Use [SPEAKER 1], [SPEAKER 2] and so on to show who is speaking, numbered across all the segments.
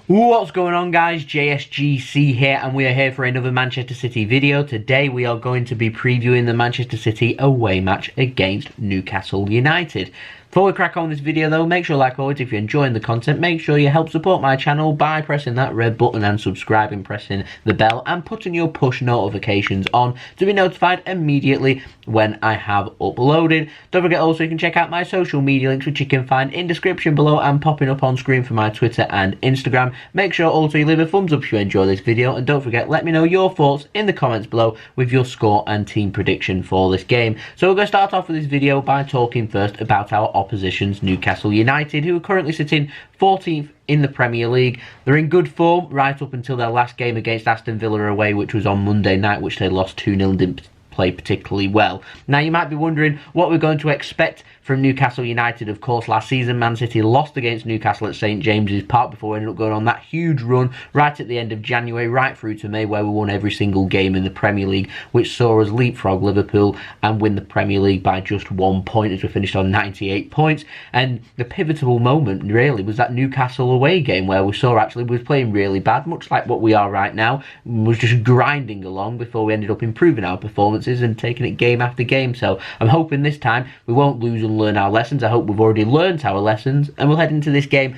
[SPEAKER 1] What's going on, guys? JSGC here, and we are here for another Manchester City video. Today we are going to be previewing the Manchester City away match against Newcastle United. Before we crack on this video though, make sure, like always, if you're enjoying the content, make sure you help support my channel by pressing that red button and subscribing, pressing the bell and putting your push notifications on to be notified immediately when I have uploaded. Don't forget also you can check out my social media links, which you can find in description below and popping up on screen for my Twitter and Instagram. Make sure also you leave a thumbs up if you enjoy this video, and don't forget, let me know your thoughts in the comments below with your score and team prediction for this game. So we're going to start off with this video by talking first about our oppositions, Newcastle United, who are currently sitting 14th in the Premier League. They're in good form right up until their last game against Aston Villa away, which was on Monday night, which they lost 2-0 and didn't play particularly well. Now you might be wondering what we're going to expect from Newcastle United. Of course, last season Man City lost against Newcastle at St James's Park before we ended up going on that huge run right at the end of January, right through to May, where we won every single game in the Premier League, which saw us leapfrog Liverpool and win the Premier League by just 1 point as we finished on 98 points. And the pivotal moment really was that Newcastle away game where we saw actually we was playing really bad, much like what we are right now. We was just grinding along before we ended up improving our performances and taking it game after game. So I'm hoping this time we won't lose and learn our lessons. I hope we've already learned our lessons and we'll head into this game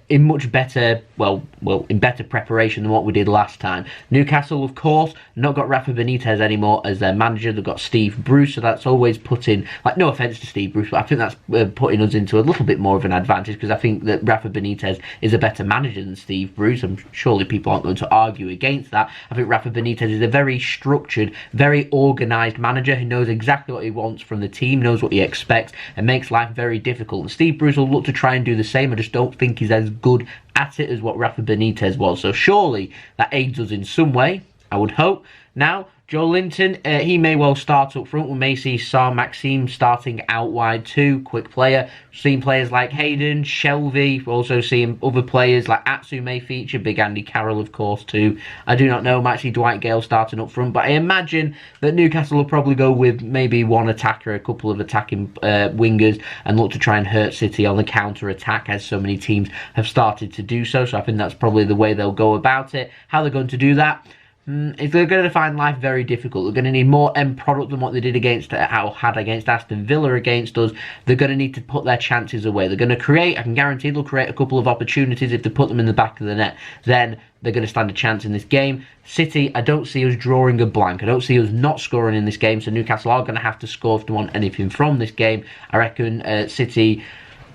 [SPEAKER 1] in much better, in better preparation than what we did last time. Newcastle, of course, not got Rafa Benitez anymore as their manager. They've got Steve Bruce, so that's always putting, like, no offence to Steve Bruce, but I think that's putting us into a little bit more of an advantage, because I think that Rafa Benitez is a better manager than Steve Bruce. I'm surely people aren't going to argue against that. I think Rafa Benitez is a very structured, very organised manager who knows exactly what he wants from the team, knows what he expects, and makes life very difficult. And Steve Bruce will look to try and do the same. I just don't think he's as good at it as what Rafa Benitez was. So surely that aids us in some way, I would hope. Now, Joelinton, he may well start up front. We may see Saint-Maximin starting out wide too. Quick player. We've seen players like Hayden, Shelby. We're also seeing other players like Atsu may feature. Big Andy Carroll, of course, too. I do not know. Might see Dwight Gayle starting up front. But I imagine that Newcastle will probably go with maybe one attacker, a couple of attacking wingers, and look to try and hurt City on the counter-attack, as so many teams have started to do so. So I think that's probably the way they'll go about it. How they're going to do that? If they're going to find life very difficult, they're going to need more end product than what they did against Aston Villa against us. They're going to need to put their chances away. They're going to create, I can guarantee they'll create a couple of opportunities. If they put them in the back of the net, then they're going to stand a chance in this game. City, I don't see us drawing a blank. I don't see us not scoring in this game, so Newcastle are going to have to score if they want anything from this game. I reckon City,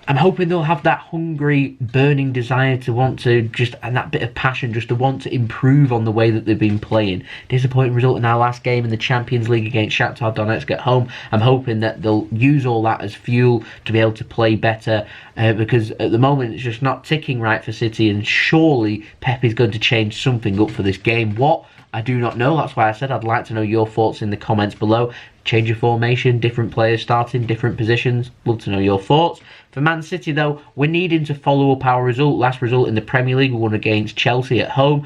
[SPEAKER 1] I'm hoping they'll have that hungry, burning desire to want to just, and that bit of passion just to want to improve on the way that they've been playing. Disappointing result in our last game in the Champions League against Shakhtar Donetsk at home. I'm hoping that they'll use all that as fuel to be able to play better, because at the moment it's just not ticking right for City, and surely Pep is going to change something up for this game. What? I do not know. That's why I said I'd like to know your thoughts in the comments below. Change of formation, different players starting, different positions. Love to know your thoughts. For Man City, though, we're needing to follow up our last result in the Premier League. We won against Chelsea at home.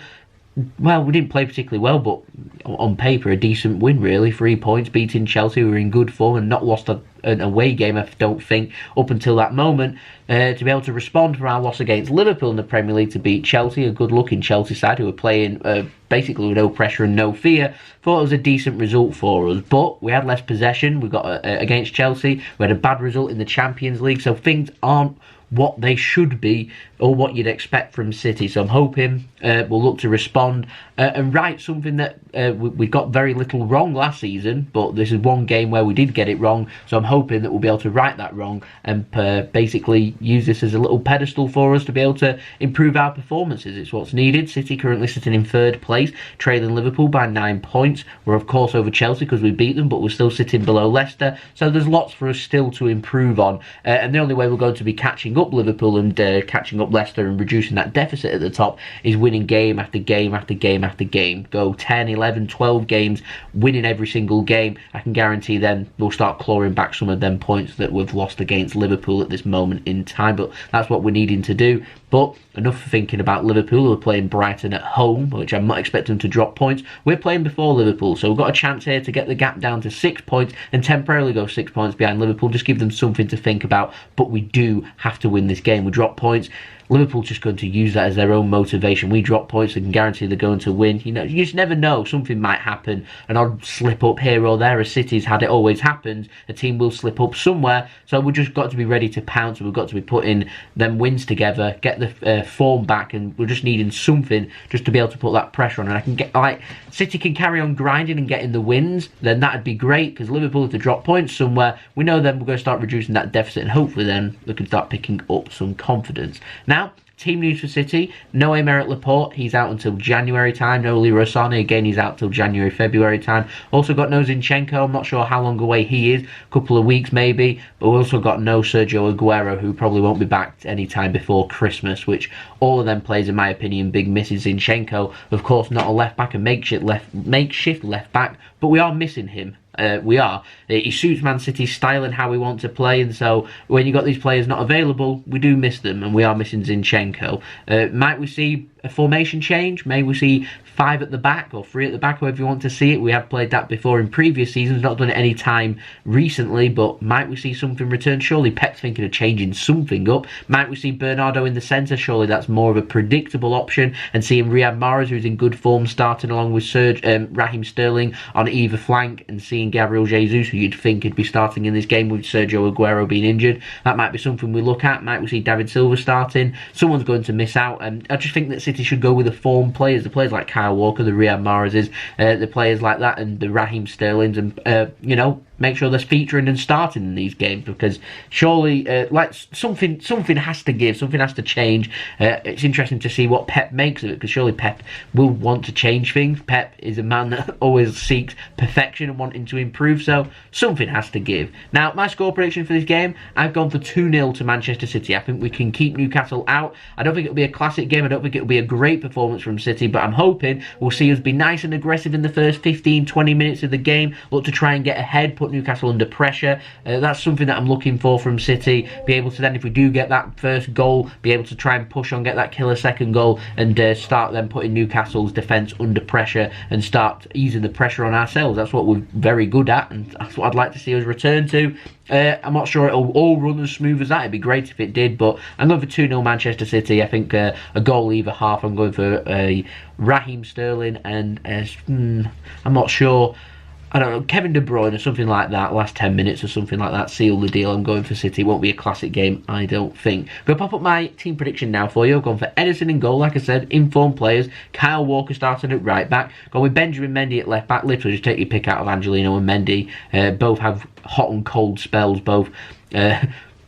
[SPEAKER 1] Well, we didn't play particularly well, but on paper, a decent win, really. 3 points, beating Chelsea, who were in good form and not lost an away game, I don't think, up until that moment. To be able to respond from our loss against Liverpool in the Premier League to beat Chelsea, a good-looking Chelsea side who were playing basically with no pressure and no fear, thought it was a decent result for us. But we had less possession. We got against Chelsea. We had a bad result in the Champions League, so things aren't what they should be or what you'd expect from City. So I'm hoping we'll look to respond and right something that we got very little wrong last season, but this is one game where we did get it wrong. So I'm hoping that we'll be able to right that wrong and basically use this as a little pedestal for us to be able to improve our performances. It's what's needed. City currently sitting in third place, trailing Liverpool by 9 points. We're of course over Chelsea because we beat them, but we're still sitting below Leicester. So there's lots for us still to improve on, and the only way we're going to be catching up Liverpool and catching up Leicester and reducing that deficit at the top is winning game after game after game after game. Go 10, 11, 12 games, winning every single game. I can guarantee then we'll start clawing back some of them points that we've lost against Liverpool at this moment in time. But that's what we're needing to do. But enough thinking about Liverpool, who are playing Brighton at home, which I'm not expecting them to drop points. We're playing before Liverpool, so we've got a chance here to get the gap down to 6 points and temporarily go 6 points behind Liverpool. Just give them something to think about, but we do have to win this game. We drop points. Liverpool's just going to use that as their own motivation. We drop points, they can guarantee they're going to win. You know, you just never know. Something might happen, an odd slip up here or there. As City's had, it always happens. A team will slip up somewhere, so we've just got to be ready to pounce. We've got to be putting them wins together, get the form back, and we're just needing something just to be able to put that pressure on. And I can get, like, City can carry on grinding and getting the wins, then that'd be great, because Liverpool, if they drop points somewhere, we know then we're going to start reducing that deficit, and hopefully then we can start picking up some confidence. Now, team news for City: no Aymeric Laporte, he's out until January time. No Leroy Sané, again, he's out till January, February time. Also got no Zinchenko, I'm not sure how long away he is, a couple of weeks maybe. But we also got no Sergio Aguero, who probably won't be back any time before Christmas, which all of them players, in my opinion, big misses. Zinchenko, of course, not a left back, a makeshift left back, but we are missing him. We are. He suits Man City's style and how we want to play, and so when you've got these players not available, we do miss them, and we are missing Zinchenko. Might we see a formation change? May we see 5 at the back or 3 at the back, however you want to see it? We have played that before in previous seasons, not done it any time recently, but might we see something return? Surely Pep's thinking of changing something up. Might we see Bernardo in the centre? Surely that's more of a predictable option, and seeing Riyad Mahrez, who's in good form, starting along with Raheem Sterling on either flank, and seeing Gabriel Jesus, who you'd think would be starting in this game with Sergio Aguero being injured. That might be something we look at. Might we see David Silva starting? Someone's going to miss out, and I just think that City should go with the form players, the players like Kyle Walker, the Riyad Mahrezes, the players like that, and the Raheem Sterlings, and you know, make sure they're featuring and starting in these games, because surely like something has to give, something has to change. It's interesting to see what Pep makes of it, because surely Pep will want to change things. Pep is a man that always seeks perfection and wanting to improve, so something has to give. Now, my score prediction for this game, I've gone for 2-0 to Manchester City. I think we can keep Newcastle out. I don't think it'll be a classic game. I don't think it'll be a great performance from City, but I'm hoping we'll see us be nice and aggressive in the first 15-20 minutes of the game, look to try and get ahead, put Newcastle under pressure. That's something that I'm looking for from City. Be able to then, if we do get that first goal, be able to try and push on, get that killer second goal, and start then putting Newcastle's defence under pressure and start easing the pressure on ourselves. That's what we're very good at, and that's what I'd like to see us return to. I'm not sure it'll all run as smooth as that. It'd be great if it did, but I'm going for 2-0 Manchester City. I think a goal either half. I'm going for Raheem Sterling and I'm not sure. I don't know, Kevin De Bruyne or something like that, last 10 minutes or something like that, seal the deal. I'm going for City. It won't be a classic game, I don't think. I'm going to pop up my team prediction now for you. I've gone for Ederson in goal, like I said, informed players. Kyle Walker starting at right back. Going with Benjamin Mendy at left back. Literally just take your pick out of Angelino and Mendy. Both have hot and cold spells, both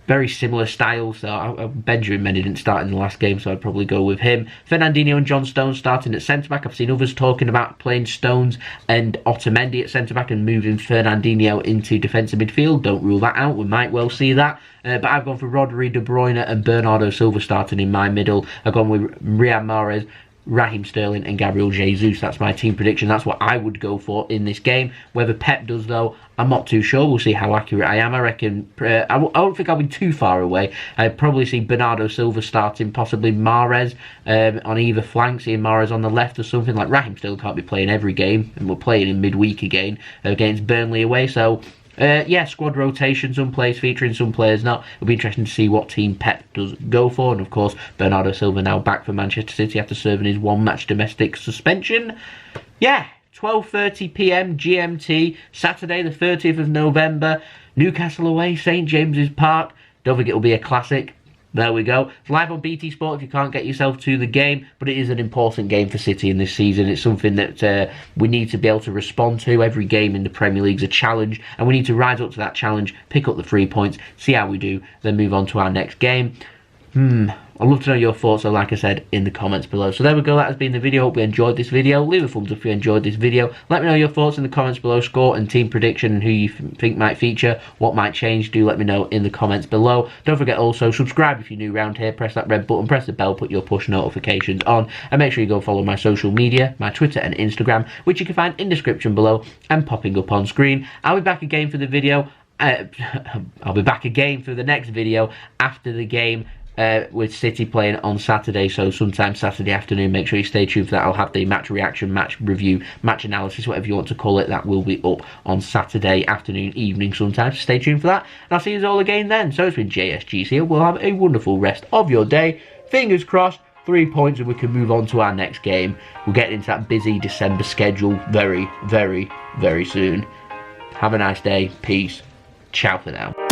[SPEAKER 1] very similar styles. So Benjamin Mendy didn't start in the last game, so I'd probably go with him. Fernandinho and John Stones starting at centre-back. I've seen others talking about playing Stones and Otamendi at centre-back and moving Fernandinho into defensive midfield. Don't rule that out. We might well see that. But I've gone for Rodri, De Bruyne and Bernardo Silva starting in my middle. I've gone with Riyad Mahrez, Raheem Sterling and Gabriel Jesus. That's my team prediction. That's what I would go for in this game. Whether Pep does, though, I'm not too sure. We'll see how accurate I am. I reckon I don't think I'll be too far away. I'd probably see Bernardo Silva starting, possibly Mahrez on either flank, seeing Mahrez on the left or something. Like Raheem still can't be playing every game, and we're playing in midweek again against Burnley away, so yeah, squad rotation, some players featuring, some players not. It'll be interesting to see what team Pep does go for. And of course, Bernardo Silva now back for Manchester City after serving his 1-match domestic suspension. Yeah, 12:30 PM GMT, Saturday the 30th of November. Newcastle away, St James's Park. Don't think it'll be a classic. There we go. It's live on BT Sport if you can't get yourself to the game, but it is an important game for City in this season. It's something that we need to be able to respond to. Every game in the Premier League is a challenge, and we need to rise up to that challenge, pick up the 3 points, see how we do, then move on to our next game. I'd love to know your thoughts, so like I said, in the comments below. So there we go, that has been the video. Hope you enjoyed this video. Leave a thumbs up if you enjoyed this video. Let me know your thoughts in the comments below. Score and team prediction and who you think might feature, what might change. Do let me know in the comments below. Don't forget also, subscribe if you're new around here. Press that red button, press the bell, put your push notifications on. And make sure you go follow my social media, my Twitter and Instagram, which you can find in the description below and popping up on screen. I'll be back again for the video. I'll be back again for the next video after the game. With City playing on Saturday, so sometime Saturday afternoon. Make sure you stay tuned for that. I'll have the match reaction, match review, match analysis, whatever you want to call it. That will be up on Saturday afternoon, evening sometime. So stay tuned for that, and I'll see you all again then. So it's been JSGC. We'll have a wonderful rest of your day. fingers crossed, 3 points and we can move on to our next game. We'll get into that busy December schedule very, very, very soon. Have a nice day. Peace. Ciao for now.